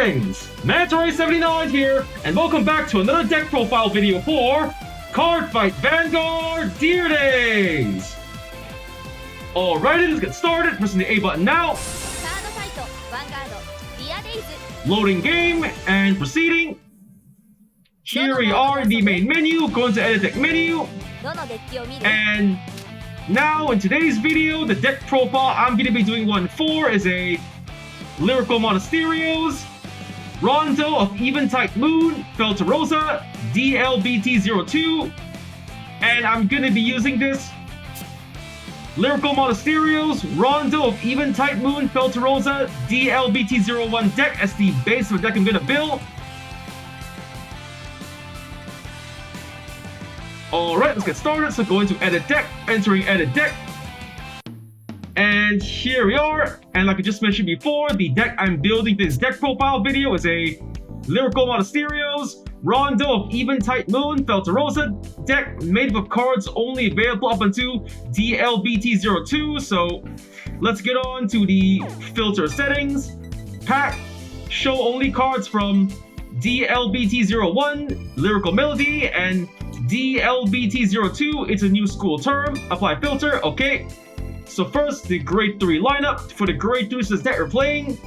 Greetings! Mantore79 here, and welcome back to another deck profile video for Cardfight Vanguard Deer Days! Alrighty, let's get started. Pressing the A button now. Cardfight Vanguard Deer Days. Loading game and proceeding. Here we are in the main menu, going to edit deck menu. And now in today's video, the deck profile I'm going to be doing one for is a Lyrical Monasterio's Rondo of Eventide Moon, Feltyrosa, D-LBT02, and I'm going to be using this Lyrical Monasterio's Rondo of Eventide Moon, Feltyrosa, D-LBT01 deck as the base of the deck I'm going to build. Alright, let's get started. So going to edit deck, entering edit deck. And here we are, and like I just mentioned before, the deck I'm building this deck profile video is a Lyrical Monasterio's Rondo of Eventide Moon Feltyrosa deck made up of cards only available up until D-LBT02. So let's get on to the filter settings. Pack, show only cards from D-LBT01, Lyrical Melody, and D-LBT02, it's a new school term. Apply filter, okay. So first, the grade 3 lineup. For the grade 3 says deck we're playing.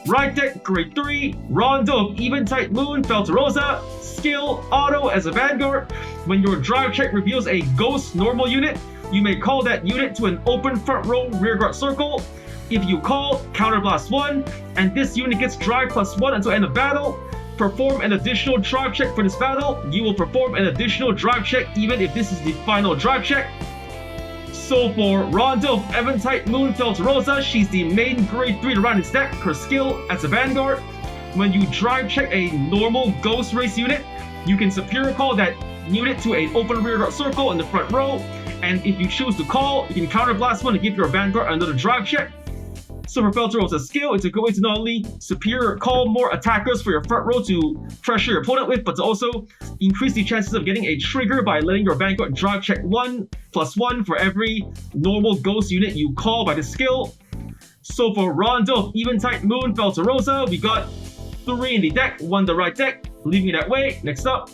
Right deck, grade 3, Rondo of Eventide Moon, Feltyrosa. Skill, auto as a Vanguard. When your drive check reveals a ghost normal unit, you may call that unit to an open front row rearguard circle. If you call, counterblast 1, and this unit gets drive +1 until end of battle. Perform an additional drive check for this battle. You will perform an additional drive check even if this is the final drive check. So for Rondo of Eventide Moon Feltyrosa, she's the main grade 3 to run its deck. Her skill as a Vanguard. When you drive check a normal ghost race unit, you can superior call that unit to an open rearguard circle in the front row. And if you choose to call, you can counterblast 1 to give your Vanguard another drive check. So for Feltyrosa's skill, it's a good way to not only superior call more attackers for your front row to pressure your opponent with, but to also increase the chances of getting a trigger by letting your Vanguard drive check 1+1 for every normal ghost unit you call by the skill. So for Rondo of Eventide Moon Feltyrosa, we got 3 in the deck, 1 the right deck, leaving it that way. Next up,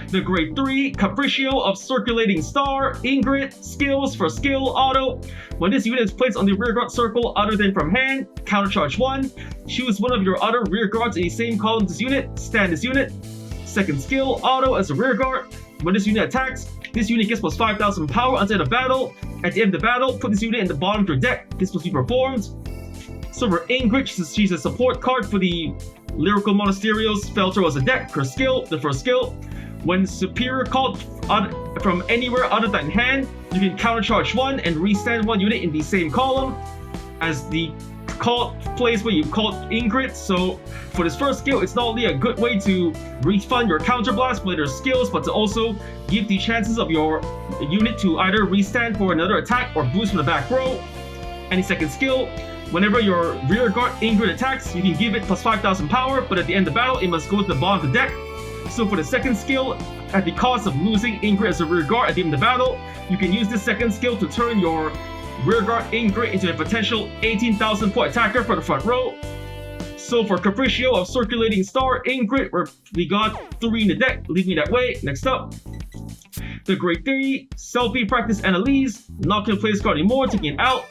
the grade 3 Capriccio of Circulating Star, Ingrid, skills for skill, auto. When this unit is placed on the rearguard circle other than from hand, countercharge 1. Choose one of your other rearguards in the same column as this unit, stand this unit. Second skill, auto as a rearguard. When this unit attacks, this unit gets plus 5,000 power until the battle. At the end of the battle, put this unit in the bottom of your deck. This must be performed. So for Ingrid, she's a support card for the Lyrical Monasterio's Feltyrosa deck. Her skill, the first skill. When superior called from anywhere other than hand, you can countercharge 1 and restand 1 unit in the same column as the place where you called Ingrid. So for this first skill, it's not only a good way to refund your counterblast for their skills, but to also give the chances of your unit to either restand for another attack or boost from the back row. And the second skill, whenever your rearguard Ingrid attacks, you can give it plus 5,000 power, but at the end of the battle, it must go to the bottom of the deck. So for the second skill, at the cost of losing Ingrid as a rearguard at the end of the battle, you can use this second skill to turn your rearguard Ingrid into a potential 18,000 point attacker for the front row. So for Capriccio of Circulating Star, Ingrid, we got 3 in the deck, leaving it that way. Next up, the grade 3 Selfie Practice Annalise, not going to play this card anymore, taking it out.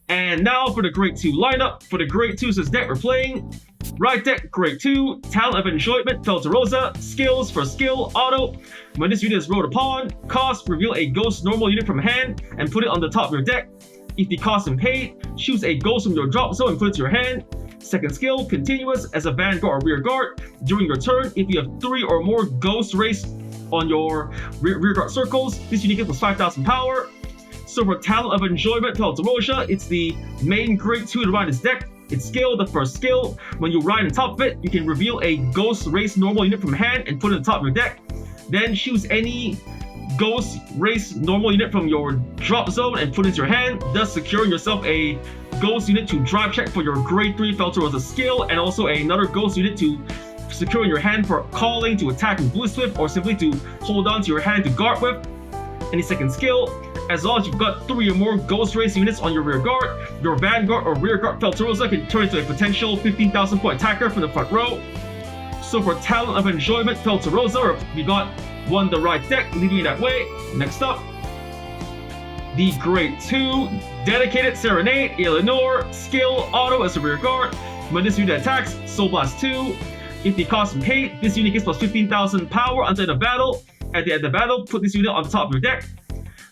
And now for the grade 2 lineup. For the grade 2 says deck we're playing. Right deck, grade 2, Talent of Enjoyment, Feltyrosa, skills for skill, auto. When this unit is rolled upon, cost, reveal a ghost normal unit from hand and put it on the top of your deck. If the cost is paid, choose a ghost from your drop zone and put it to your hand. Second skill, continuous as a Vanguard or rearguard. During your turn, if you have 3 or more ghost race on your rearguard circles, this unit gets plus 5,000 power. So for Talent of Enjoyment, Feltyrosa, it's the main grade 2 to ride this deck. Its skill, the first skill, when you ride on top of it, you can reveal a ghost race normal unit from hand and put it on top of your deck. Then choose any ghost race normal unit from your drop zone and put it into your hand, thus securing yourself a ghost unit to drive check for your grade 3 Feltyrosa skill, and also another ghost unit to secure in your hand for calling, to attack and boost with, or simply to hold on to your hand to guard with. Any second skill, as long as you've got 3 or more Ghost Race units on your rear guard, your Vanguard or rear guard Feltyrosa can turn into a potential 15,000 point attacker from the front row. So for Talent of Enjoyment Feltyrosa, we got one the right deck, leaving it that way. Next up, the Grade 2 Dedicated Serenade Eleanor, skill auto as a rear guard. When this unit attacks, Soul Blast 2. If the cost some hate, this unit gets plus 15,000 power until the battle. At the end of the battle, put this unit on the top of your deck.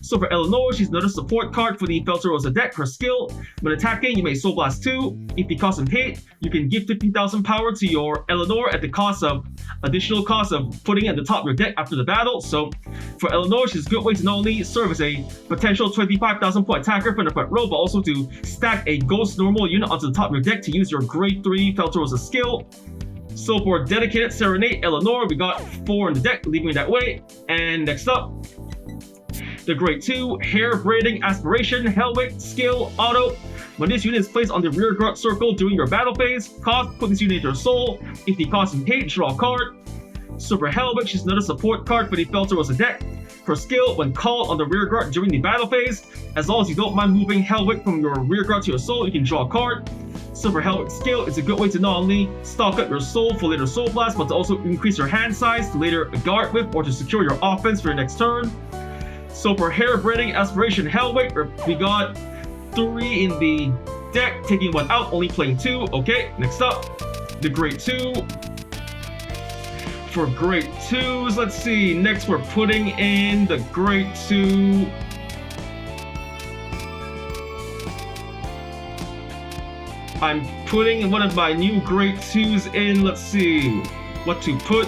So for Eleanor, she's another support card for the Feltyrosa deck. Her skill, when attacking, you may Soul Blast 2. If the cost some hate, you can give 15,000 power to your Eleanor at the cost of additional cost of putting it at the top of your deck after the battle. So for Eleanor, she's a good way to not only serve as a potential 25,000 point attacker from the front row, but also to stack a Ghost normal unit onto the top of your deck to use your Grade 3 Feltyrosa skill. So for Dedicated Serenade Eleanor, we got 4 in the deck, leaving it that way. And next up, the Grade 2 Hair Braiding Aspiration Hellwick skill auto. When this unit is placed on the rear guard circle during your battle phase, cost, put this unit into your soul. If the cost is hate, draw a card. So for Hellwick, she's another support card for the Feltyrosa deck. Her skill, when called on the rear guard during the battle phase, as long as you don't mind moving Hellwick from your rear guard to your soul, you can draw a card. So for Hellwick's skill, it's a good way to not only stock up your soul for later soul blast, but to also increase your hand size to later guard with or to secure your offense for your next turn. So for Hair Braiding Aspiration Hellwick, we got 3 in the deck, taking 1 out, only playing 2. Okay, next up, the Grade 2. For Grade 2s, let's see, next we're putting in the Grade 2. I'm putting one of my new Grade 2s in, let's see, what to put.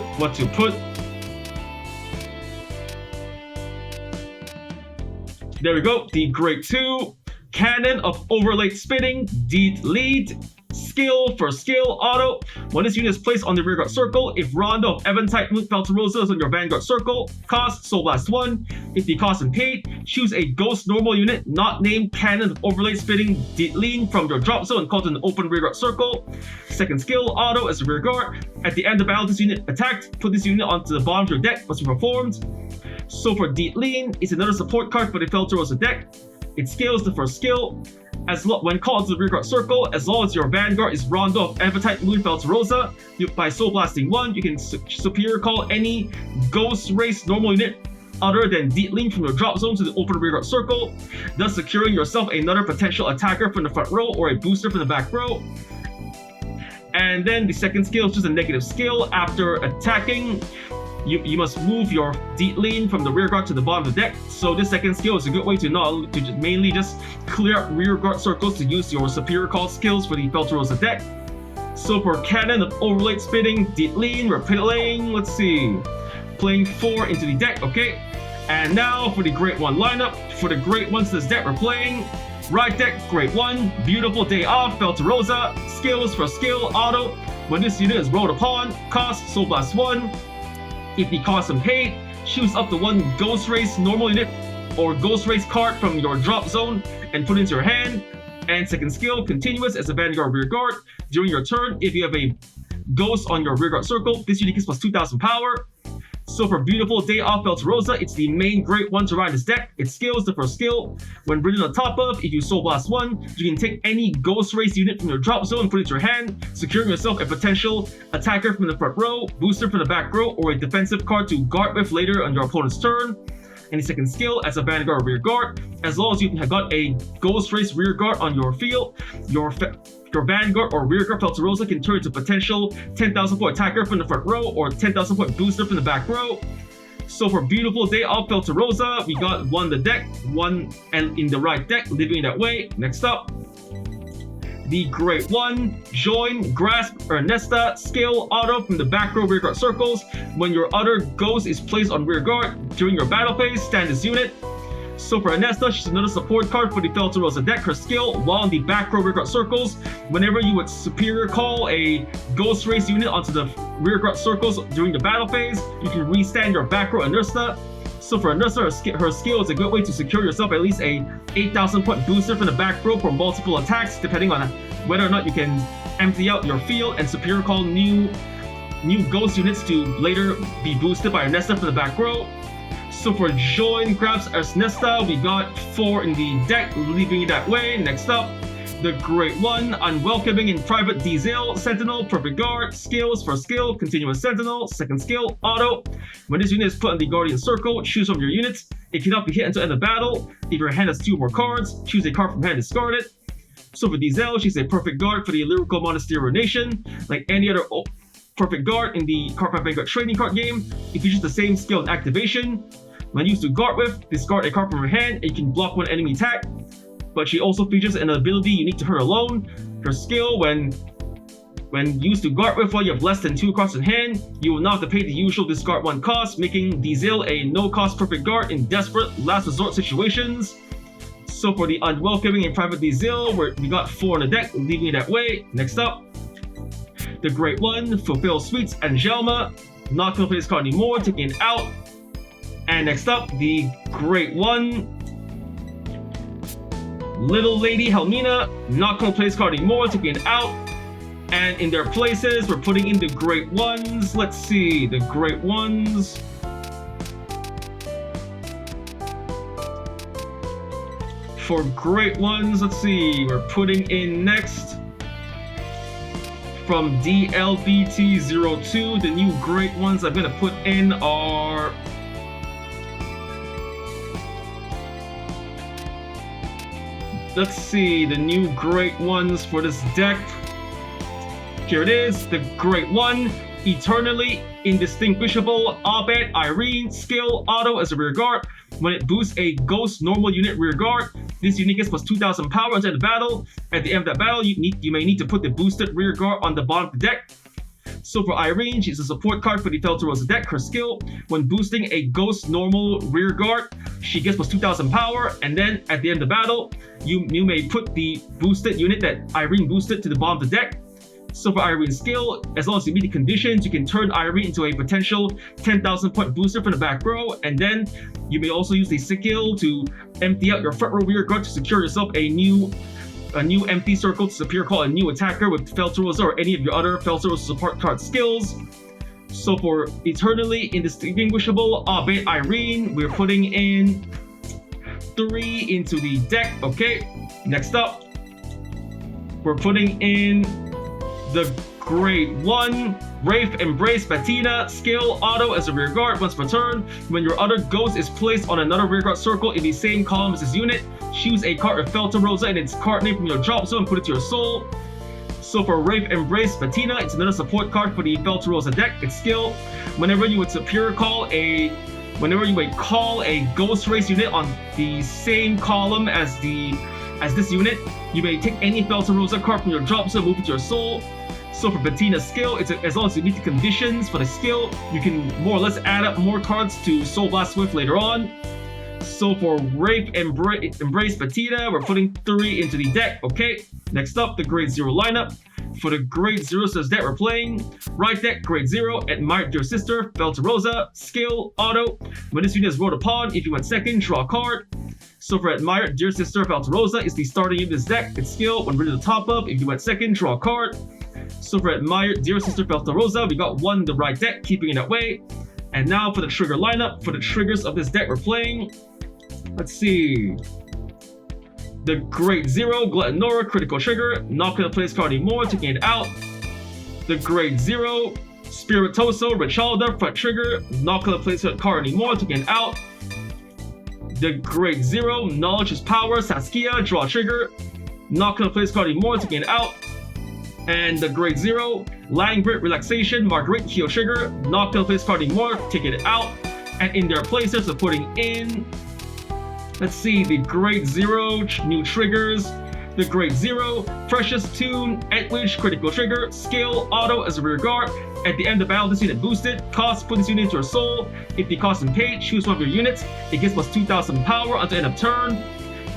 There we go, the Grade 2 Cannon of Overlaid-spinning D-LBT02 skill for skill auto. When this unit is placed on the rear guard circle, if Rondo of Eventide Feltyrosa is on your Vanguard circle, cost Soul Blast 1. If the cost is paid, choose a Ghost normal unit not named Cannon of Overlaid-spinning D-LBT02 from your drop zone and call it an open rear guard circle. Second skill auto as a rear guard. At the end of battle, this unit attacked, put this unit onto the bottom of your deck once performed. So for D-LBT02, it's another support card for the Feltyrosa deck. It scales the first skill. When called to the rear guard circle, as long as your Vanguard is Rondo of Eventide Feltyrosa, by Soul Blasting 1, you can superior call any Ghost Race normal unit other than D-LBT02 from your drop zone to the open rear guard circle, thus securing yourself another potential attacker from the front row or a booster from the back row. And then the second skill is just a negative skill. After attacking, you must move your D-LBT02 from the rear guard to the bottom of the deck. So this second skill is a good way to mainly just clear up rear guard circles to use your superior call skills for the Feltyrosa deck. So for Cannon of Overlaid-spinning D-LBT02, we're playing, let's see, playing 4 into the deck, okay? And now for the Grade 1 lineup. For the Grade 1s to this deck, we're playing right deck, Grade 1, Beautiful Day Off, Feltyrosa, skills for skill auto. When this unit is rolled upon, cost Soul Blast 1. If the cost is paid, choose up to 1 Ghost Race normal unit or Ghost Race card from your drop zone and put it into your hand. And second skill, continuous as a Vanguard rear guard. During your turn, if you have a Ghost on your rear guard circle, this unit gets plus 2,000 power. So for Beautiful Day Off Feltyrosa, it's the main Grade 1 to ride this deck. Its skill is the first skill. When written on top of, if you Soul Blast 1, you can take any Ghost Race unit from your drop zone and put it in your hand, securing yourself a potential attacker from the front row, booster from the back row, or a defensive card to guard with later on your opponent's turn. And the second skill, as a Vanguard rear guard, as long as you have got a Ghost Race rear guard on your field, your Vanguard or rear guard Feltyrosa can turn into potential 10,000 point attacker from the front row or 10,000 point booster from the back row. So for Beautiful Day Off Feltyrosa, we got 1 in the deck, 1 and in the right deck, leaving it that way. Next up, the Grade 1 Join Grasp Ernesta skill auto from the back row rear guard circles. When your other Ghost is placed on rear guard during your battle phase, stand this unit. So for Ernesta, she's another support card for the Feltyrosa deck. Her skill, while in the back row rear guard circles, whenever you would superior call a Ghost Race unit onto the rear guard circles during the battle phase, you can restand your back row Ernesta. So for Ernesta, her skill is a good way to secure yourself at least a 8,000 point booster from the back row for multiple attacks, depending on whether or not you can empty out your field and superior call new Ghost units to later be boosted by Ernesta from the back row. So for Join Grabs as Nesta, we got 4 in the deck, leaving it that way. Next up, the Great One, Unwelcoming in Private Diesel, Sentinel, Perfect Guard, skills for skill, Continuous Sentinel, second skill, auto. When this unit is put in the Guardian Circle, choose from your units. It cannot be hit until end of battle. If your hand has 2 more cards, choose a card from hand, discard it. So for Diesel, she's a Perfect Guard for the Lyrical Monasterio Nation. Like any other Perfect Guard in the Cardfight Vanguard trading card game, it features the same skill and activation. When used to guard with, discard a card from her hand and you can block one enemy attack. But she also features an ability unique to her alone. Her skill, when used to guard with while you have less than 2 cards in hand, you will not have to pay the usual discard 1 cost, making Diesel a no-cost Perfect Guard in desperate last resort situations. So for the Unwelcoming in Private Diesel, we got 4 in the deck, leaving it that way. Next up, the Great One, Fulfill Sweets, Angelma, not gonna play this card anymore, taking it out. And next up, the Great One, Little Lady Helmina, not gonna play this card anymore, taking it out. And in their places, we're putting in the Great Ones. Let's see, the Great Ones. For Great Ones, let's see, we're putting in next from D-LBT02, the new Great Ones I'm gonna put in are let's see, the new Great Ones for this deck. Here it is, the Great One, Eternally Indistinguishable, Abed Irene, skill, auto as a rear guard. When it boosts a ghost normal unit rear guard, this unit gets plus 2,000 power until the battle. At the end of that battle, you may need to put the boosted rear guard on the bottom of the deck. So for Irene, she's a support card for the Feltyrosa deck. Her skill, when boosting a ghost normal rear guard, she gets plus 2,000 power, and then at the end of the battle, you may put the boosted unit that Irene boosted to the bottom of the deck. So for Irene's skill, as long as you meet the conditions, you can turn Irene into a potential 10,000 point booster from the back row, and then you may also use the skill to empty out your front row rear guard to secure yourself a new empty circle to secure call a new attacker with Feltyrosa or any of your other Feltyrosa support card skills. So for Eternally Indistinguishable Abed Irene, we're putting in 3 into the deck. Okay, next up, we're putting in the Great One, Wraith Embrace Patina, skill, auto as a rear guard. Once per turn, when your other ghost is placed on another rear guard circle in the same column as this unit, choose a card of Feltyrosa and its card name from your drop zone and put it to your soul. So for Wraith Embrace Patina, it's another support card for the Feltyrosa deck. Its skill, whenever you would call a ghost race unit on the same column as this unit, you may take any Feltyrosa card from your drop zone and move it to your soul. So for Patina's skill, as long as you meet the conditions for the skill, you can more or less add up more cards to Soul Blast with later on. So for Wraith Embrace Patina, we're putting 3 into the deck. Okay, next up, the Grade 0 lineup. For the Grade 0 says that we're playing right deck, Grade 0, Admire Your Sister, Feltyrosa, skill, auto. When this unit is rolled upon, if you went second, draw a card. So for Admire Dear Sister, Feltyrosa is the starting unit of this deck. Its skill, when ready to top up, if you went second, draw a card. So for Admire Dear Sister Feltyrosa, we got 1 in the right deck, keeping it that way. And now for the trigger lineup, for the triggers of this deck we're playing, let's see. The Grade 0, Gluttonora, critical trigger, not gonna play this card anymore, taking it out. The Grade 0, Spiritoso, Richalda, front trigger, not gonna play this card anymore, taking it out. The Grade 0, Knowledge is Power, Saskia, draw trigger, not gonna play this card anymore, taking it out. And the Grade 0, Langbrit, Relaxation, Marguerite, heal trigger, not gonna play this card anymore, taking it out. And in their places, we're putting in, let's see, the Grade 0 new triggers. The Grade 0, Precious Tune, Edwidge, critical trigger, skill, auto as a rear guard. At the end of battle, this unit boosted. Cost, put this unit into your soul. If the cost is paid, choose one of your units. It gets plus 2,000 power until end of turn.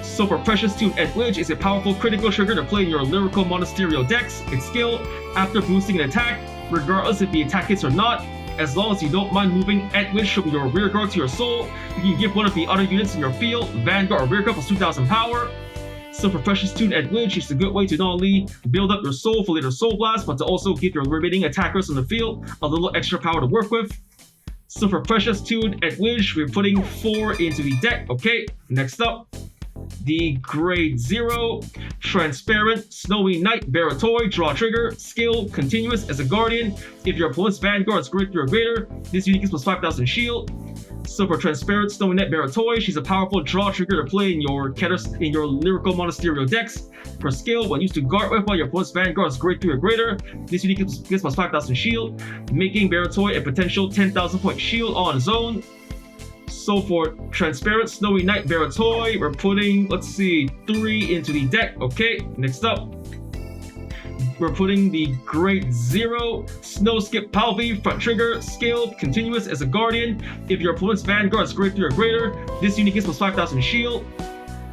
So for Precious Tune, Edwidge is a powerful critical trigger to play in your Lyrical Monasterio decks. Its skill, after boosting an attack, regardless if the attack hits or not, as long as you don't mind moving Edwidge from your rear guard to your soul, you can give one of the other units in your field, Vanguard or rear guard, plus 2,000 power. So for Precious Tune Edwidge, it's a good way to not only build up your soul for later Soul Blast, but to also give your remaining attackers on the field a little extra power to work with. So for Precious Tune and Wish, we're putting 4 into the deck. Okay, next up, the Grade 0 Transparent Snowy Knight Baratoi. Draw trigger. Skill continuous as a guardian. If your opponent's Vanguard is grade 3 or greater, this unit gets plus 5,000 shield. So for Transparent Snowy Knight Baratoi, she's a powerful draw trigger to play in your Lyrical Monasterio decks. For skill, when used to guard with while your opponent's Vanguard is grade 3 or greater, this unit gets plus 5,000 shield, making Baratoi a potential 10,000 point shield on its own. So for Transparent Snowy Knight Baratoi, we're putting, let's see, 3 into the deck. Okay, next up, we're putting the Grade 0 Snow Skip Palvi. Front trigger. Skill continuous as a guardian. If your opponent's Vanguard is grade 3 or greater, this unit gets plus 5,000 shield.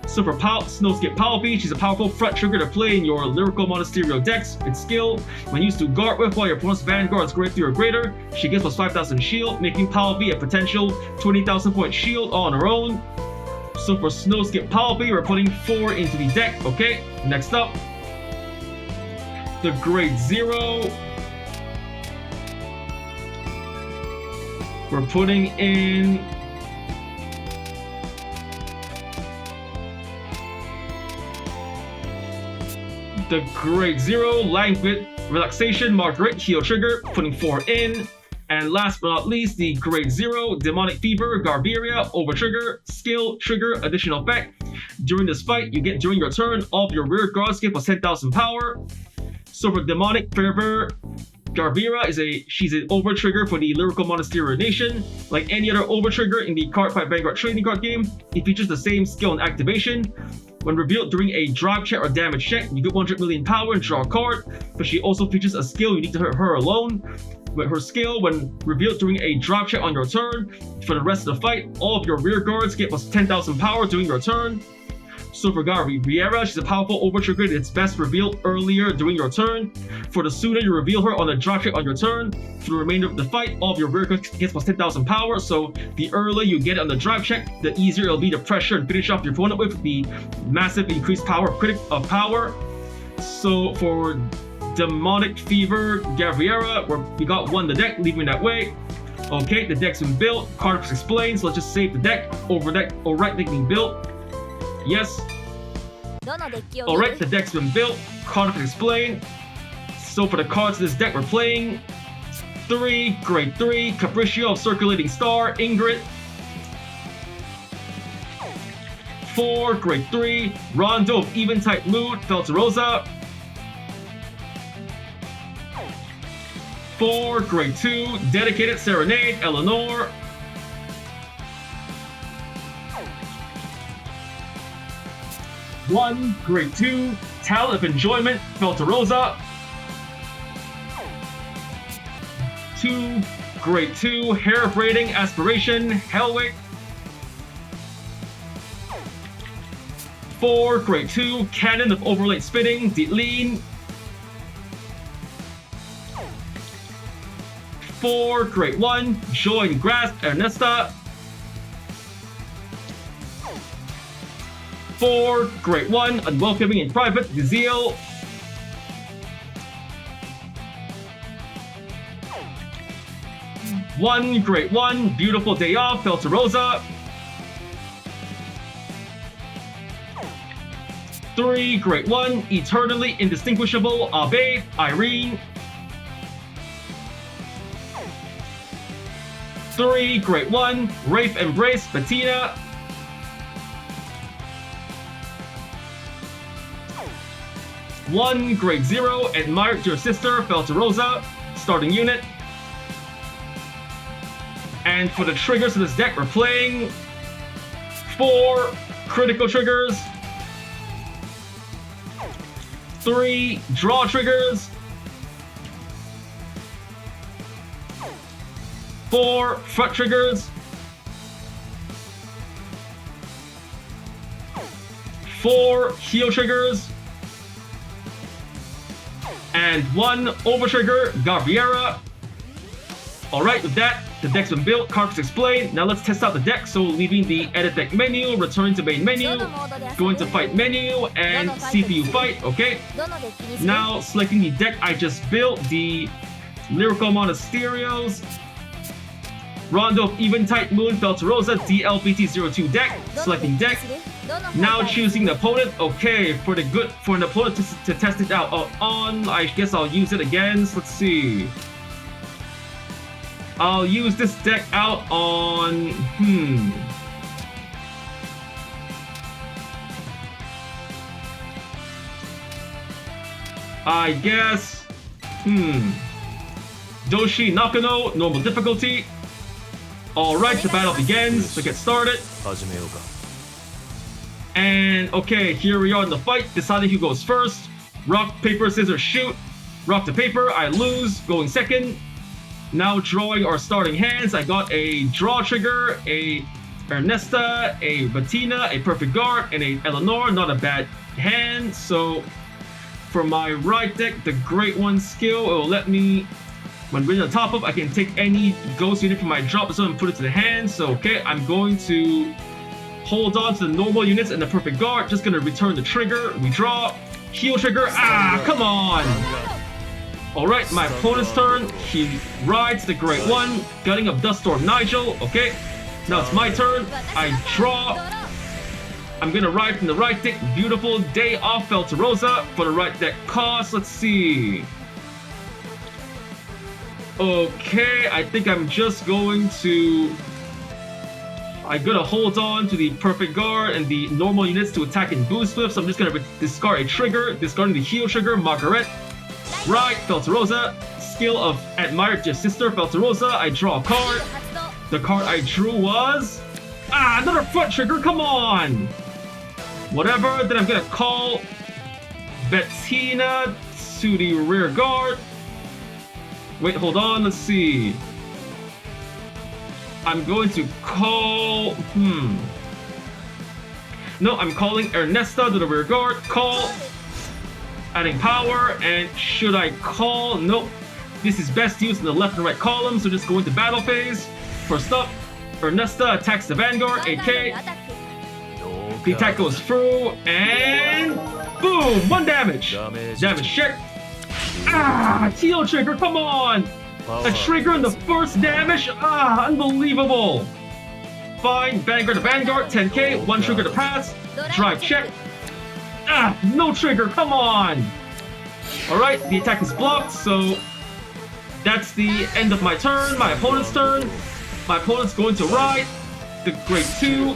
So for Snow Skip Palvi, she's a powerful front trigger to play in your Lyrical Monasterio decks. Its skill, when used to guard with while your opponent's Vanguard is grade 3 or greater, she gets plus 5,000 shield, making Palvi a potential 20,000 point shield on her own. So for Snow Skip Palvi, we're putting 4 into the deck. Okay, next up, the Grade 0. We're putting in the Grade 0 Languid Relaxation Margaret Heal Trigger, putting 4 in. And last but not least, the Grade 0 Demonic Fever Garveria Over Trigger. Skill trigger additional effect. During this fight, you get during your turn, all of your rear guards get plus 10,000 power. So for Demonic Fever Garveria, she's an over trigger for the Lyrical Monasterio Nation. Like any other over trigger in the Cardfight Vanguard trading card game, it features the same skill and activation. When revealed during a drive check or damage check, you get 100 million power and draw a card, but she also features a skill unique to her alone. With her skill, when revealed during a drop check on your turn, for the rest of the fight, all of your rear guards get plus 10,000 power during your turn. So for Garveria, she's a powerful over trigger that's best revealed earlier during your turn. For the sooner you reveal her on a drop check on your turn, for the remainder of the fight, all of your rear guards gets plus 10,000 power. So the earlier you get it on the drop check, the easier it'll be to pressure and finish off your opponent with the massive increased power of power. So for Demonic Fever Garveria, we got 1 in the deck, leaving that way. Okay, the deck's been built. Cards explains. So let's just save the deck. Alright, deck being built. Yes. Alright, the deck's been built. Cards explain. So for the cards of this deck, we're playing 3, Grade 3, Capriccio of Circulating Star, Ingrid. 4, Grade 3, Rondo of Eventide Mood, Feltyrosa. 4, Grade 2, Dedicated Serenade, Eleanor. 1, Grade 2, Talent of Enjoyment, Feltyrosa. 2, Grade 2, Hair Braiding Aspiration, Hellwick. 4, Grade 2, Cannon of Overlaid-spinning, Ditlin. 4, Grade 1, Joy and Grasp, Ernesta. 4, Grade 1, Unwelcoming in Private, Gazeel. 1, Grade 1, Beautiful Day Off, Feltyrosa. 3, Grade 1, Eternally Indistinguishable, Abe, Irene. 3, Grade 1, Wraith Embrace, Bettina. 1, Grade 0, Admire Your Sister, Feltyrosa, starting unit. And for the triggers of this deck, we're playing 4 critical triggers, 3 draw triggers, 4 front triggers, 4 heal triggers, and 1 over trigger, Garveria. Alright, with that, the deck's been built, cards explained. Now let's test out the deck. So leaving the edit deck menu, returning to main menu, going to fight menu, and CPU fight, okay? Now selecting the deck I just built, the Lyrical Monasterios. Rondo of Eventide Moon Feltyrosa D-LBT02 deck. Selecting deck. Now choosing the opponent. Okay, for an opponent to test it out on, I guess I'll use it again. So let's see. I'll use this deck out on I guess Doshi Nakano, normal difficulty. Alright, the battle begins. So get started. And okay, here we are in the fight, deciding who goes first. Rock, paper, scissors, shoot. Rock to paper, I lose, going second. Now drawing our starting hands. I got a draw trigger, a Ernesta, a Bettina, a Perfect Guard, and a Eleanor. Not a bad hand. So for my right deck, the Great One skill, it will let me, when ready on top of, I can take any ghost unit from my drop zone and put it to the hand. So okay, I'm going to hold on to the normal units and the Perfect Guard. Just gonna return the trigger. We draw. Heal trigger. Ah, come on! Alright, my opponent's turn. He rides the Great One. Gutting of Duststorm Nigel. Okay. Now it's my turn. I draw. I'm gonna ride from the right deck. Beautiful Day Off Feltyrosa for the right deck cost. Let's see. Okay, I think I'm just going to... I'm gonna hold on to the Perfect Guard and the normal units to attack and boost with, so I'm just gonna discard a trigger, discarding the heal trigger, Margaret. Right, Feltyrosa. Skill of Admire Your Sister, Feltyrosa. I draw a card. The card I drew was... Ah, another front trigger, come on! Whatever, then I'm gonna call Bettina to the rear guard. Wait, hold on, let's see. I'm going to call... No, I'm calling Ernesta to the rear guard. Call. Adding power, and should I call? Nope. This is best used in the left and right column, so just go into battle phase. First up, Ernesta attacks the Vanguard, 8k. The attack goes through, and boom! 1 damage. Damage check. Ah! Heal trigger, come on! A trigger in the first damage? Ah, unbelievable! Fine, Vanguard to Vanguard, 10k, 1 trigger to pass. Drive check. Ah, no trigger, come on! Alright, the attack is blocked, so that's the end of my turn, my opponent's turn. My opponent's going to ride the Great 2,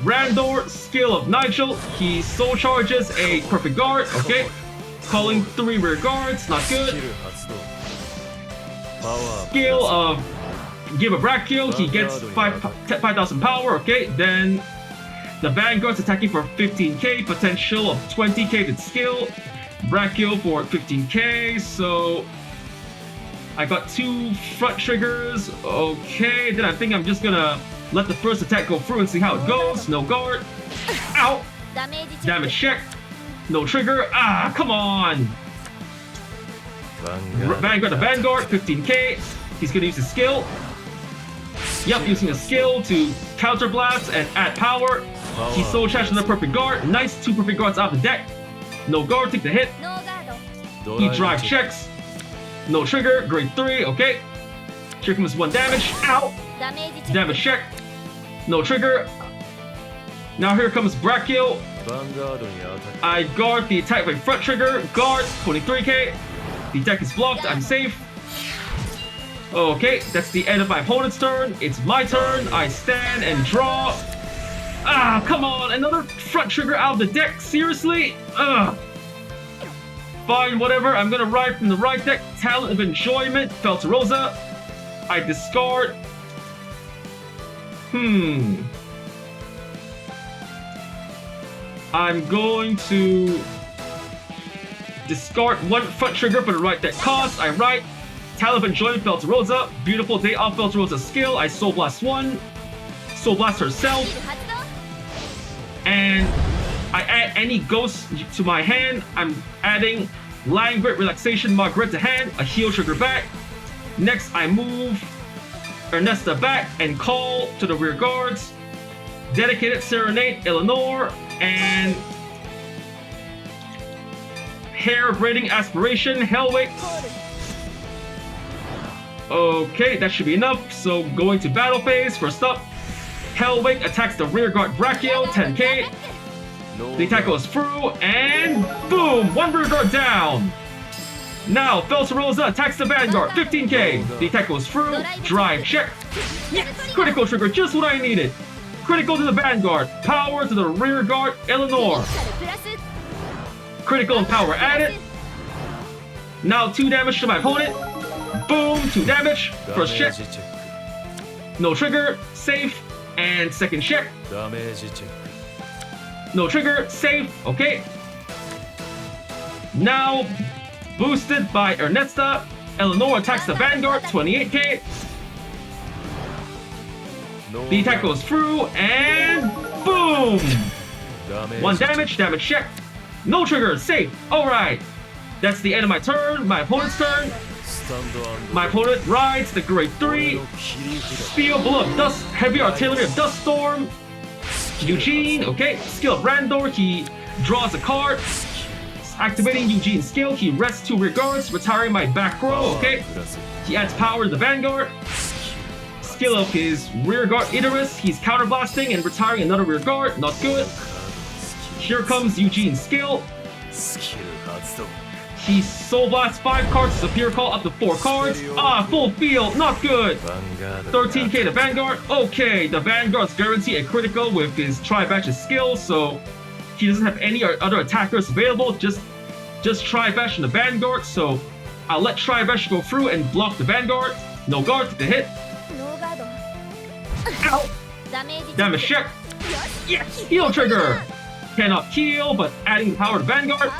Randor, skill of Nigel. He soul charges a Perfect Guard, okay. Calling 3 rear guards, not good. Skill of Give a Brachio, he gets 5,000 power, okay. Then the Vanguard's attacking for 15k, potential of 20k with skill. Brachio for 15k, so I got 2 front triggers. Okay, then I think I'm just gonna let the first attack go through and see how it goes. No guard. Ow! Damage check. No trigger. Ah, come on! Vanguard to Vanguard, 15k. He's gonna use his skill. Yep, using a skill to counter blast and add power. He soul charges the Perfect Guard. Nice, 2 Perfect Guards out of the deck. No guard, take the hit. He drive checks. No trigger, grade 3, okay. Here comes 1 damage. Ow! Damage check. No trigger. Now here comes Brachio. I guard the attack with front trigger. Guard, 23k. The deck is blocked, I'm safe. Okay, that's the end of my opponent's turn. It's my turn. I stand and draw. Ah, come on, another front trigger out of the deck, seriously? Ugh. Fine, whatever, I'm gonna ride from the right deck. Talent of Enjoyment, Feltyrosa. I discard. I'm going to discard 1 front trigger for the right deck cost. I write Talent of Enjoyment, Feltyrosa. Beautiful Day Off Feltyrosa skill. I Soul Blast 1. Soul Blast herself. And I add any ghost to my hand. I'm adding Languid Relaxation Margaret to hand. A heal trigger back. Next, I move Ernesta back and call to the rear guards. Dedicated Serenade, Eleanor, and Hair Braiding Aspiration, Hellwake. Okay, that should be enough. So going to battle phase. First up, Hellwake attacks the rear guard Brachio, 10k. The attack goes through, and boom! One rear guard down. Now Feltyrosa attacks the Vanguard, 15k. The attack goes through, drive check. Yes! Critical trigger, just what I needed. Critical to the Vanguard, power to the rear guard Eleanor. Critical and power added. Now 2 damage to my opponent. Boom, 2 damage. First check. No trigger, safe, and second check. No trigger, safe, okay. Now, boosted by Ernesta, Eleanor attacks the Vanguard, 28k. The attack goes through, and boom! 1 damage, damage check. No trigger, safe, alright. That's the end of my turn, my opponent's turn. My opponent rides the grade 3. Field Blow of Dust, Heavy Artillery of Dust Storm. Eugene, okay. Skill of Randor, he draws a card. Activating Eugene's skill, he rests 2 rear guards, retiring my back row, okay. He adds power to the Vanguard. Skill of his rear guard Idris, he's counterblasting and retiring another rear guard, not good. Here comes Eugene's skill. He Soul Blasts 5 cards, Superior Call up to 4 cards. Ah, full field, not good. 13k to Vanguard. Okay, the Vanguard's guarantee a critical with his Tri-Bash's skill, so he doesn't have any other attackers available. Just Tri-Bash in the Vanguard, so I'll let Tri-Bash go through and block the Vanguard. No guard to the hit. Ow! Damage check. Yes! Heal trigger! Cannot heal, but adding the power to Vanguard.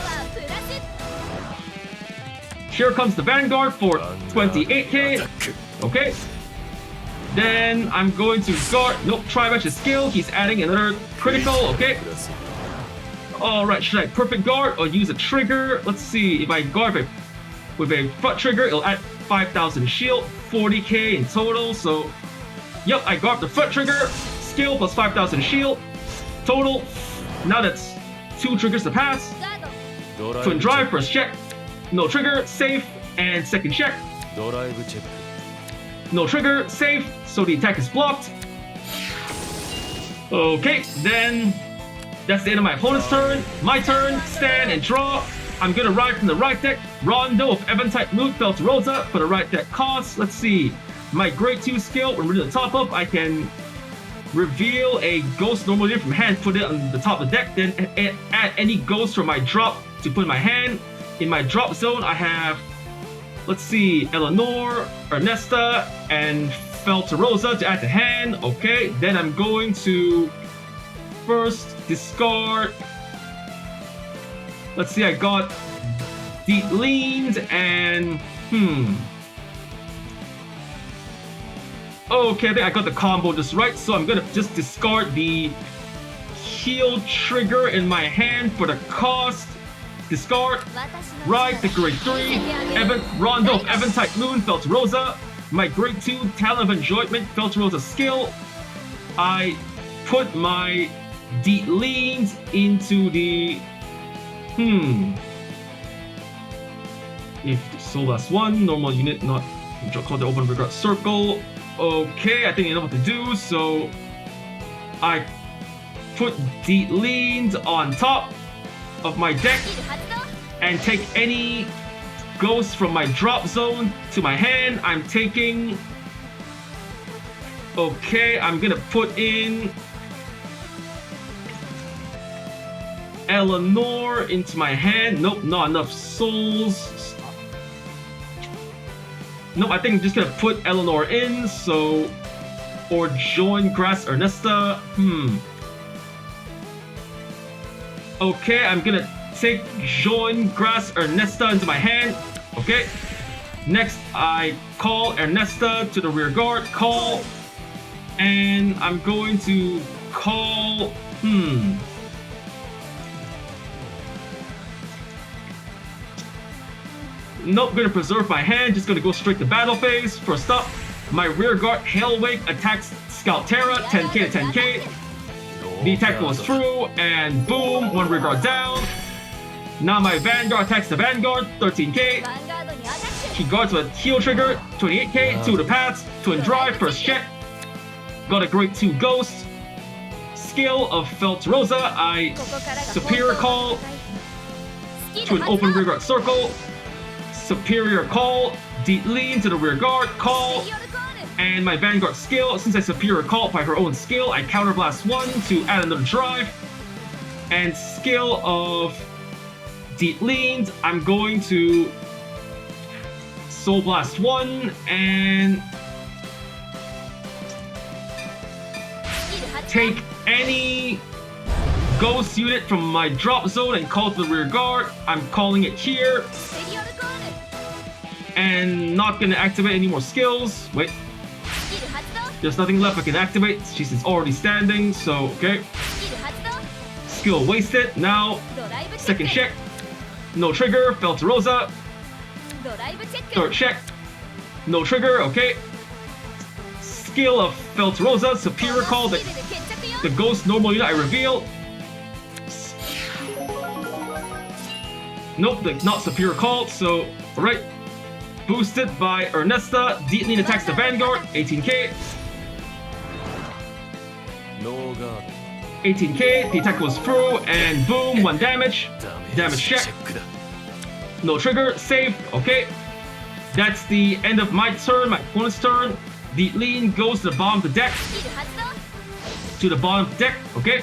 Here comes the Vanguard for 28k. Okay. Then I'm going to guard. Nope, Tri-Bash's skill. He's adding another critical. Okay. Alright, should I perfect guard or use a trigger? Let's see. If I guard with a front trigger, it'll add 5,000 shield, 40k in total. So, yep, I guard the front trigger. Skill plus 5,000 shield. Total. Now that's 2 triggers to pass. Twin drive, first check. No trigger, safe, and second check. No trigger, safe, so the attack is blocked. Okay, then that's the end of my opponent's turn. My turn, stand and draw. I'm gonna ride from the right deck. Rondo of Eventide Mood, Feltyrosa for the right deck cost. Let's see. My grade 2 skill, when we're to the top up, I can reveal a ghost normally from hand, put it on the top of the deck, then add any ghost from my drop to put in my hand. In my drop zone, I have, let's see, Eleanor, Ernesta, and Feltyrosa to add to hand. Okay, then I'm going to first discard. Let's see, I got Deep Leans and okay, I think I got the combo just right, so I'm gonna just discard the heal trigger in my hand for the cost. Discard, ride the grade 3, Rondo of Eventide Moon, Feltyrosa. My grade 2, Talent of Enjoyment, Feltyrosa skill. I put my Deep Leans into the if Soul Blast 1, normal unit, not called the Open Regard Circle. Okay, I think I know what to do, so I put Deep Leans on top of my deck and take any ghosts from my drop zone to my hand. I'm taking. Okay, I'm gonna put in Eleanor into my hand. Nope, not enough souls. Nope, I think I'm just gonna put Eleanor in, so. Or join Grass Ernesta. Okay, I'm gonna take Join Grass Ernesta into my hand. Okay. Next, I call Ernesta to the rear guard. Call. And I'm going to call. Nope, gonna preserve my hand. Just gonna go straight to battle phase. First up, my rear guard Hellwake attacks Scout Terra. 10k to 10k. The attack goes through, and boom, 1 rear guard down. Now my Vanguard attacks the Vanguard, 13k. He guards with heal trigger, 28k, 2 to pass, twin drive, first check. Got a grade 2 ghost. Skill of Feltyrosa, I superior call to an open rear guard circle. Superior call, deep lean to the rear guard, call. And my Vanguard skill, since I superior call by her own skill, I counterblast 1 to add another drive. And skill of deep leans, I'm going to Soul Blast 1 and take any ghost unit from my drop zone and call to the rear guard. I'm calling it here. And not gonna activate any more skills. Wait. There's nothing left I can activate. She's already standing, so okay. Skill wasted. Now, second check. No trigger, Feltyrosa. Third check. No trigger, okay. Skill of Feltyrosa, superior call, the ghost normal unit I reveal. Nope, not superior call, so, alright. Boosted by Ernesta, deep lean attacks the Vanguard, 18k. 18k, the attack goes through, and boom, 1 damage. Damage check. No trigger, save, okay. That's the end of my turn, my opponent's turn. The lean goes to the bottom of the deck. To the bottom of the deck, okay.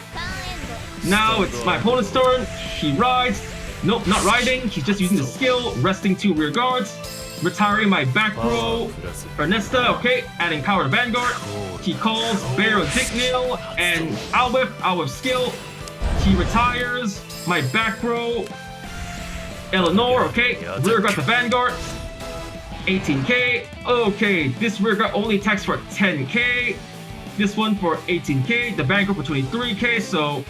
Now it's my opponent's turn. He rides. Nope, not riding. He's just using the skill, resting 2 rear guards. Retiring my back row. Ernesta, okay, adding power to Vanguard. He calls Bear Dignil and Alwith skill. He retires my back row. Eleanor, okay, rear guard to Vanguard. 18k. Okay, this rear guard only attacks for 10k. This one for 18k. The Vanguard for 23k, so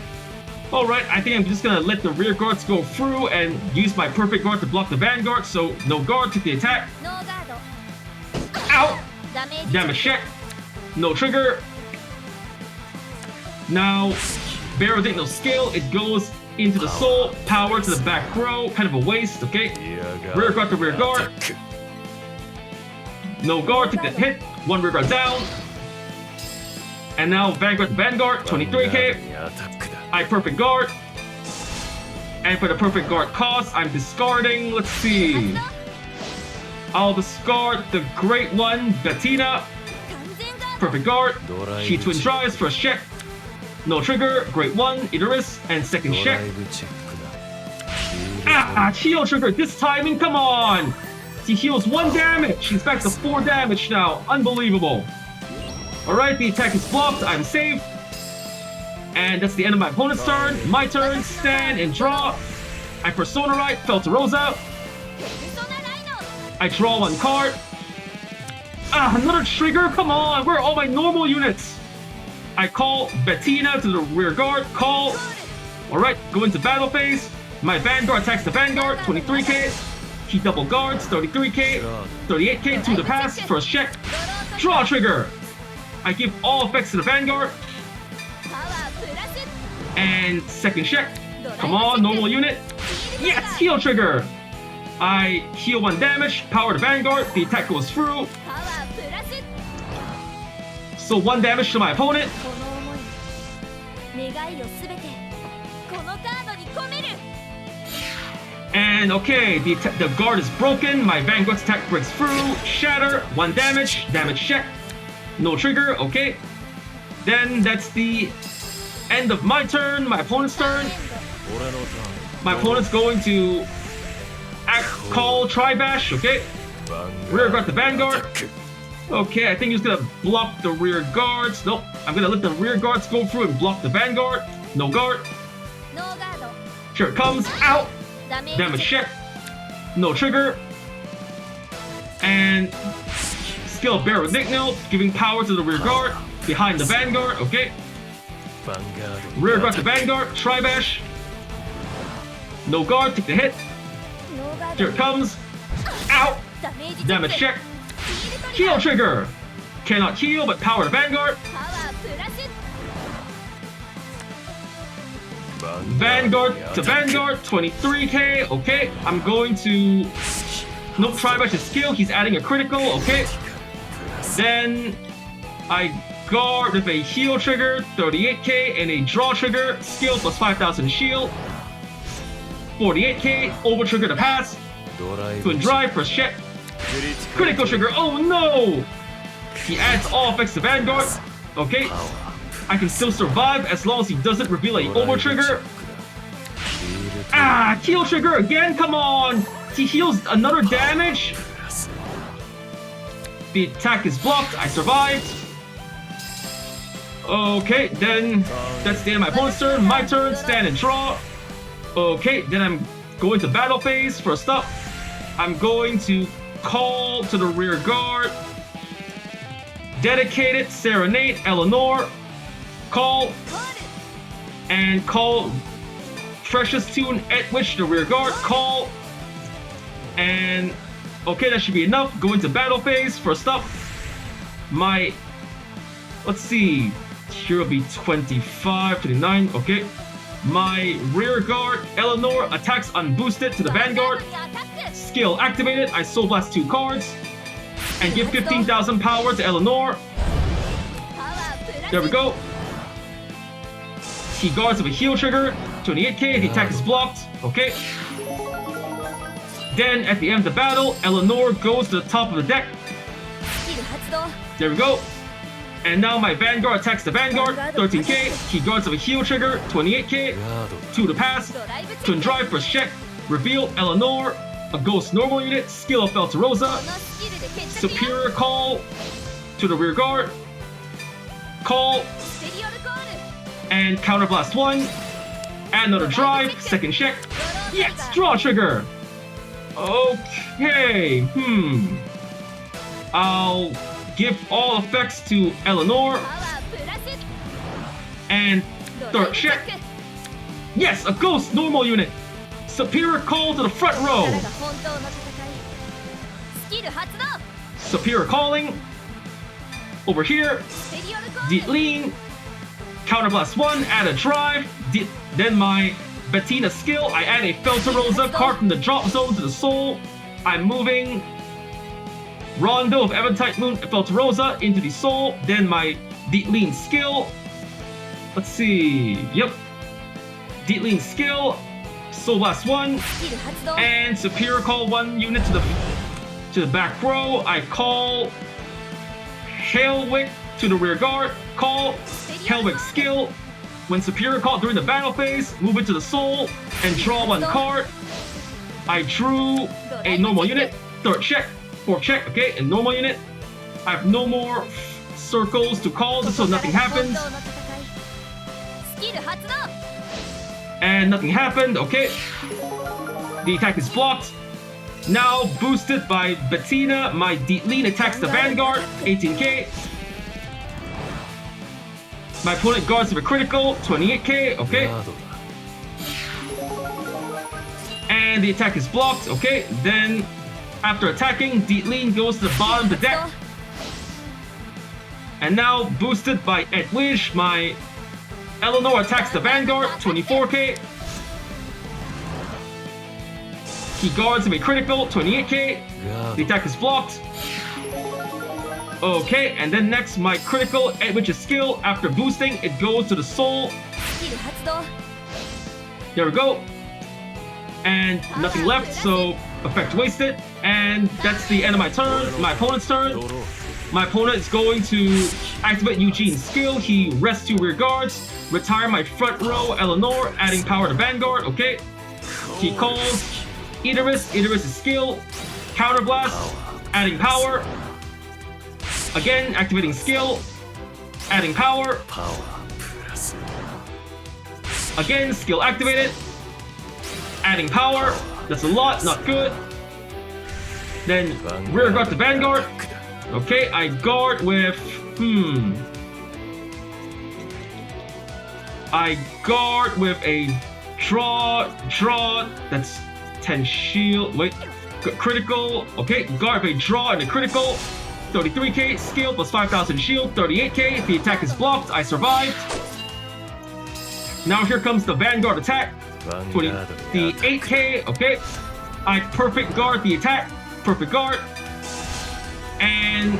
alright, I think I'm just gonna let the rear guards go through and use my perfect guard to block the Vanguard, so no guard, took the attack. Ow! Damage check. No trigger. Now, Bear Dignil skill, it goes into the soul, power to the back row, kind of a waste, okay? Rear guard to rear guard. No guard, take the hit, 1 rear guard down. And now Vanguard to Vanguard, 23k. I perfect guard. And for the perfect guard cost, I'm discarding, let's see. I'll discard the great one, Bettina. Perfect guard. She twin drives, first check. No trigger, great one, Idris, and second check. Heal trigger, this timing, come on! He heals 1 damage, she's back to 4 damage now, unbelievable. Alright, the attack is blocked, I'm safe. And that's the end of my opponent's turn. My turn, stand and draw. I Persona Ride, Feltyrosa. I draw 1 card. Another trigger, come on, where are all my normal units? I call Bettina to the rear guard, call. Alright, go into battle phase. My Vanguard attacks the Vanguard, 23k. He double guards, 33k. 38k, 2 to pass, first check. Draw trigger. I give all effects to the Vanguard. And second check. Come on, normal unit. Yes, heal trigger. I heal 1 damage, power to Vanguard, the attack goes through. So 1 damage to my opponent. And okay, the guard is broken, my Vanguard's attack breaks through, shatter, 1 damage, damage check. No trigger, okay. Then that's the end of my turn, my opponent's turn. My opponent's going to call Tri-Bash, okay. Rear guard the Vanguard. Okay, I think he's gonna block the rear guards. Nope, I'm gonna let the rear guards go through and block the Vanguard. No guard. Here it comes, out. Damage check. No trigger. And skill of Bear Dignil, giving power to the rear guard. Behind the Vanguard, okay. Rear guard to Vanguard, Tri-Bash. No guard, take the hit. Here it comes. Out. Damage check. Heal trigger. Cannot heal, but power to Vanguard. Vanguard to Vanguard, 23k. Okay, I'm going to No tri-match his skill, he's adding a critical, okay. Then I guard with a heal trigger, 38k, and a draw trigger, skill plus 5000 shield. 48k, over trigger to pass. Twin drive, first check. Critical trigger, oh no! He adds all effects to Vanguard. Okay. I can still survive as long as he doesn't reveal a over trigger. Ah, heal trigger again, come on! He heals another damage. The attack is blocked, I survived. Okay, then that's the end of my opponent's turn. My turn, stand and draw. Okay, then I'm going to battle phase. First up, I'm going to call to the rear guard. Dedicated, Serenade, Eleanor. Call. And call Precious Tune, Etwitch, the rear guard. Call. And okay, that should be enough. Go into battle phase. First up, my, let's see, here will be 25, 29, okay. My rear guard, Eleanor, attacks unboosted to the Vanguard. Skill activated, I Soul Blast 2 cards. And give 15,000 power to Eleanor. There we go. He guards with a heal trigger, 28k, the attack is blocked, okay. Then at the end of the battle, Eleanor goes to the top of the deck. There we go. And now my Vanguard attacks the Vanguard, 13k. He guards with a heal trigger, 28k. 2 to pass. Twin drive, first check. Reveal Eleanor, a ghost normal unit, skill of Feltyrosa. Superior call to the rear guard. Call. And counterblast 1. Add another drive, second check. Yes, draw trigger. Okay, I'll give all effects to Eleanor. And third check. Yes, a ghost normal unit. Superior call to the front row. Superior calling. Over here. Lean. Counterblast 1, add a drive. Then my Bettina skill, I add a Feltyrosa card from the drop zone to the soul. I'm moving Rondo of Eventide Moon Feltyrosa into the soul. Then my Lean skill. Let's see. Yep. Lean skill. Soul Blast 1. And Superior call 1 unit to the back row. I call Hailwick to the rear guard. Call Hailwick skill. When Superior called during the battle phase, move it to the soul and draw 1 card. I drew a normal unit, third check, fourth check, okay, a normal unit. I have no more circles to call, so nothing happens. And nothing happened, okay. The attack is blocked. Now boosted by Bettina, my Lean attacks the Vanguard, 18k. My opponent guards with a critical, 28k, okay. And the attack is blocked, okay. Then, after attacking, Lean goes to the bottom of the deck. And now, boosted by Etwitch, my Eleanor attacks the Vanguard, 24k. He guards with a critical, 28k. The attack is blocked. Okay, and then next, my critical, which is skill. After boosting, it goes to the soul. There we go. And nothing left, so effect wasted. And that's the end of my turn. My opponent's turn. My opponent is going to activate Eugene's skill. He rests 2 rear guards. Retire my front row, Eleanor, adding power to Vanguard. Okay. He calls Idris. Idris' skill. Counterblast, adding power. Again, activating skill, adding power. Again, skill activated, adding power. That's a lot, not good. Then rear guard to Vanguard. Okay, I guard with, I guard with a draw, that's 10 shield, wait, critical. Okay, guard with a draw and a critical. 33k, skill plus 5,000 shield, 38k. If the attack is blocked, I survived. Now here comes the Vanguard attack. The 8k, okay. I perfect guard the attack. Perfect Guard. And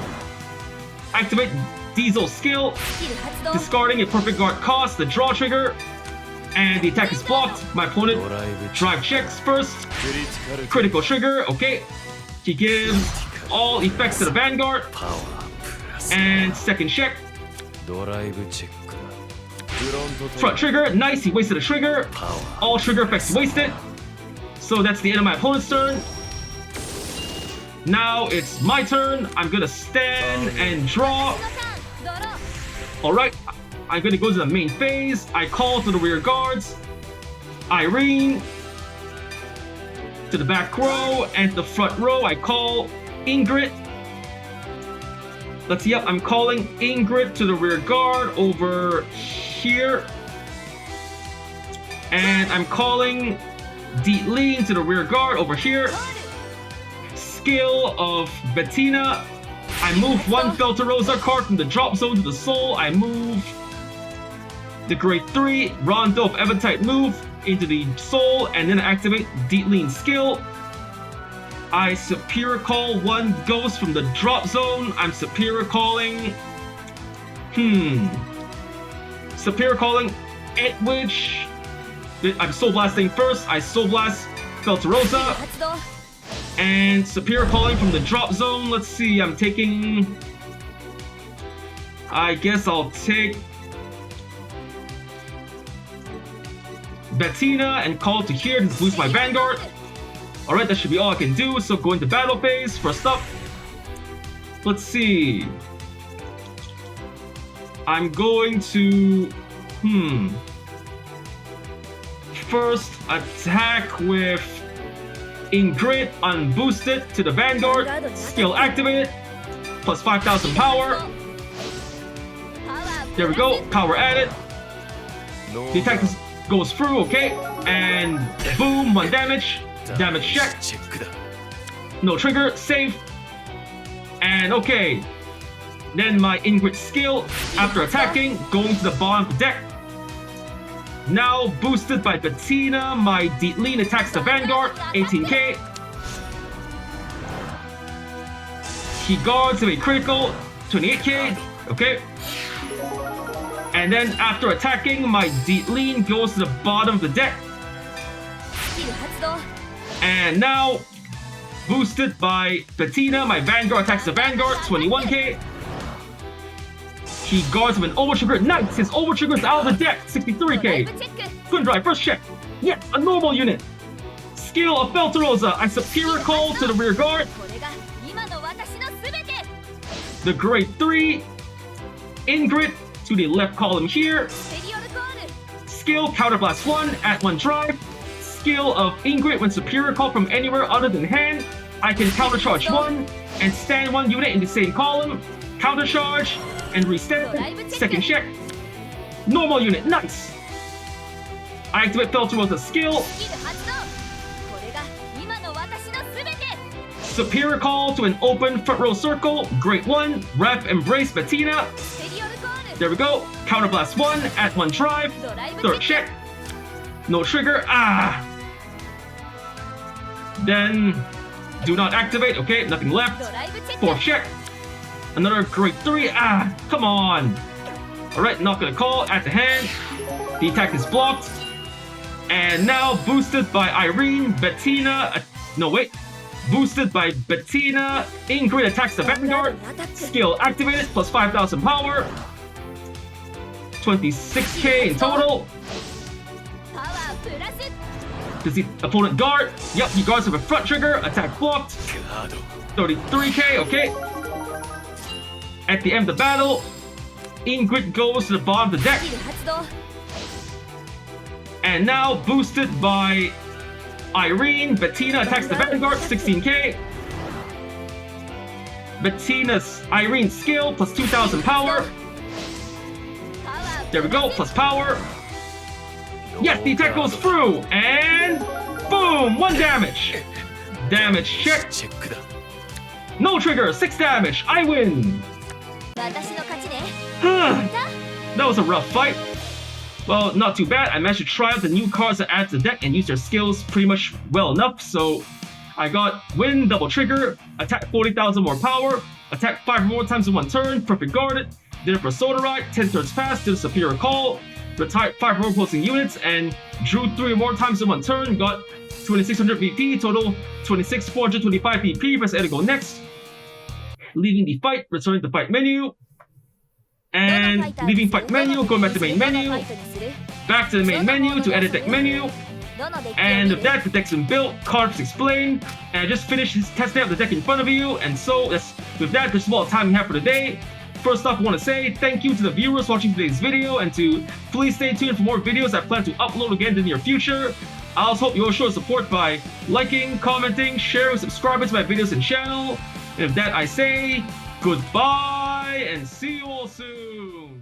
activate Diesel's skill, スキル発動 discarding a Perfect Guard cost, the draw trigger, and the attack is blocked. My opponent drive checks first, critical trigger, okay. He gives all effects to the Vanguard, and second check, front trigger, nice, he wasted a trigger, all trigger effects wasted. So that's the end of my opponent's turn. Now it's my turn. I'm gonna stand and draw. ドロー Alright, I'm gonna go to the main phase. I call to the rear guards. Irene. To the back row. And to the front row, I call Ingrid. Let's see, yep, I'm calling Ingrid to the rear guard over here. And I'm calling D-Lean to the rear guard over here. Skill of Bettina. I move one Feltyrosa card from the drop zone to the soul. I move the grade 3 Rondo of Eventide move into the soul, and then I activate D-Lean skill. I superior call one ghost from the drop zone. I'm superior calling. Superior calling Edwidge. I'm soul blasting first. I soul blast Feltyrosa. 発動 And superior calling from the drop zone. Let's see, I'm taking. I guess I'll take Bettina and call to here to boost my Vanguard. Alright, that should be all I can do. So go into battle phase. First up, let's see. I'm going to first attack with Ingrid unboosted to the Vanguard. Skill activated. Plus 5,000 power. パワー There we go. Power added. The attack goes through, okay. And boom, 1 damage. Damage check. No trigger. Save. And okay. Then my Ingrid skill, after attacking, going to the bottom of the deck. Now boosted by Bettina, my D-Lean attacks the Vanguard, 18k. He guards with a critical, 28k, okay. And then after attacking, my D-Lean goes to the bottom of the deck. スキル発動 And now, boosted by Bettina, my Vanguard attacks the Vanguard, 21k. He guards with an overtrigger. Nice! His overtrigger is out of the deck, 63k. ドライブチェック Twin Drive, first check. Yes, a normal unit. Skill of Feltyrosa. I superior call to the rear guard. これが今の私のすべて The grade 3. Ingrid to the left column here. スペリオルコール Skill counterblast 1 at 1 drive. Skill of Ingrid when superior call from anywhere other than hand. I can countercharge 1 and stand 1 unit in the same column. Countercharge and restand. Second check. Normal unit, nice. I activate Feltyrosa's skill. スキル発動これが今の私のすべて Superior call to an open front row circle. Grade 1. Ref embrace Bettina. スペリオルコール There we go. Counterblast 1 at 1 drive. ドライブ Third チェッ check. No trigger. Ah. Then do not activate. Okay, nothing ク left. ドライブチェッ Fourth ク check. Another grade 3. Ah, come on. Alright, not gonna call. At the hand. The attack is blocked. And now boosted by Irene, Bettina. No, wait. Boosted by Bettina. Ingrid attacks the Vanguard. Skill activated. Plus 5,000 power. 26k in total. パワープラス Does the opponent guard? Yep, he guards with a front trigger. Attack blocked. 33k, okay. At the end of the battle, Ingrid goes to the bottom of the deck. スキル発動 And now boosted by Irene, Bettina attacks the Vanguard, 16k. Bettina's Irene skill plus 2,000 power. パワー There we go, plus power. Yes, the attack goes through. And boom, 1 damage. Damage check. No trigger, 6 damage. I win. 私の勝ちね That was a rough fight. Well, not too bad. I managed to try out the new cards that add to the deck and use their skills pretty much well enough, so I got Wind Double Trigger, attack 40,000 more power, attack 5 more times in one turn, perfect guarded, did it for Soda Ride, 10 turns fast, did a superior call, retired 5 more opposing units, and drew 3 more times in one turn, got 2600 VP, total 26,425 VP, press A to go next, leaving the fight, returning to fight menu, and leaving fight menu, going back to main menu, back to the main menu to edit deck menu, and with that, the deck's been built, cards explained, and I just finished testing out the deck in front of you, and so with that, there's all the time we have for today. First off, I want to say thank you to the viewers watching today's video, and to please stay tuned for more videos I plan to upload again in the near future. I also hope you will show support by liking, commenting, sharing, subscribing to my videos and channel. And with that, I say goodbye and see you all soon.